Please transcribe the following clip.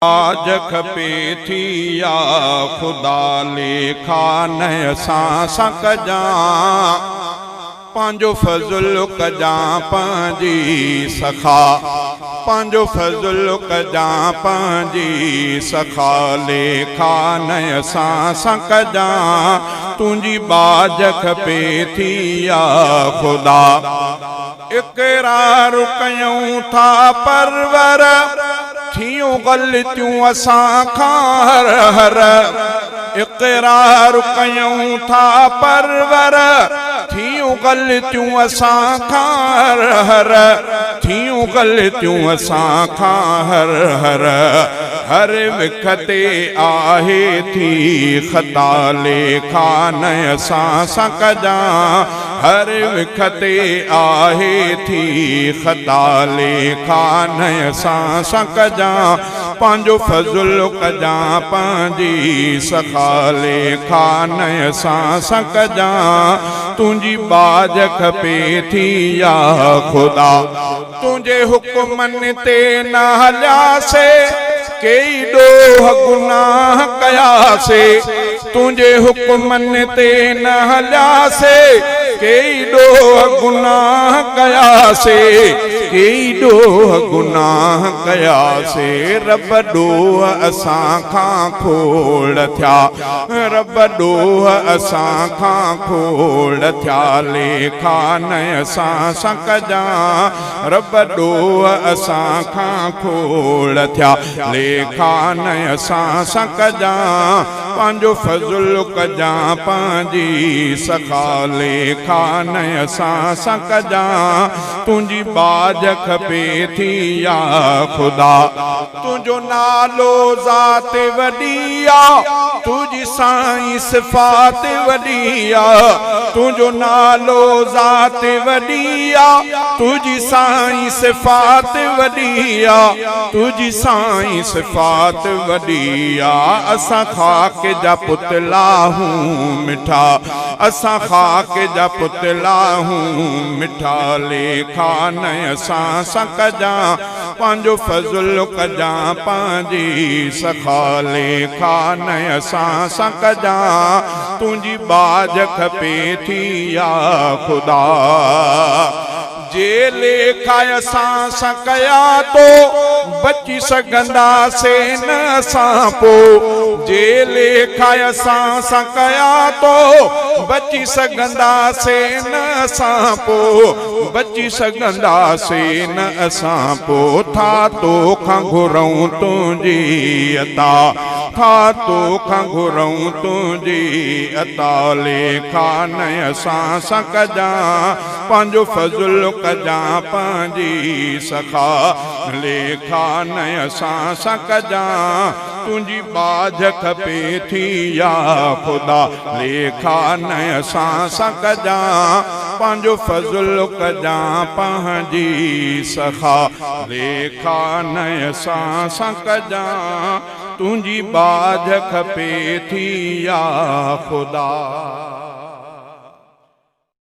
आज खपे थी या खुदा लेखा न असां कजा पांजो फज़ल कजा पांजी सखा पांजो फज़ल कजा पांजी सखा लेखा न असां कजा तुंजी बाज खपे थी या खुदा इकरार कयूं था परवर थियूं ग़लतियूं असां खां हर हर इक़रार कयूं था परवर थियूं ग़लतियूं असां खां हर हर थियूं ग़लतियूं असां खां हर हर हर विखते आहे थी ख़ता लेखा न असां कजा हर विखते आहे थी ख़ता लेखा न असां कजा पांजो फज़ल कजा पांजी सखा लेखा न असां कजा तुंजी बाज खपे थी या खुदा तुंजे हुक्मन ते न हलियासे कई ॾोह गुनाह कयासे तुंजे हुक्मन ते न हलियासे कई ॾोह गुनाह कयासे कई ॾोह गुनाह कयासे रब ॾोह असां खां खोड़ थिया रब ॾोह असां खां खोड़ थिया लेखा न असां कजा रब ॾोह असां खां खोड़ थिया लेखा न असां कजा पांजो फज़ल कजा पांजी सखा लेखा न असां कजा तुंजी बाज खपे थी या खुदा तुंजो नालो ज़ात वॾी आ तुंजी साईं सिफ़ात वॾी आ तुंजो नालो ज़ात वॾी आ तुंजी साईं सिफ़ात वॾी आ तुंजी साईं सिफ़ात वॾी आ असां खाक जा पुतला हूं मिठा असां खाक जा पुतला हूं मिठा लेखा न असां कजा पांजो फज़ल कजा पांजी सखा लेखा न असां कजा तुंजी बाज खपे थी या खुदा जे लेखा असां कया तो बची सघंदासे न असां पोइ जे लेखा असां कया तो बची सघंदासे न असां पोइ बची सघंदासे न असां पोइ था तोखां घुरूं तुंजी अता था तोखां घुरूं तुंजी अता लेखा न असां कजा पांजो फज़ल कजा पांजी सखा लेखा न असां कजा तुंजी बाज खपे थी या खुदा लेखा न असां कजा पांजो फज़ल कजा पांजी सखा लेखा न असां कजा तुंजी बाज खपे थी या खुदा।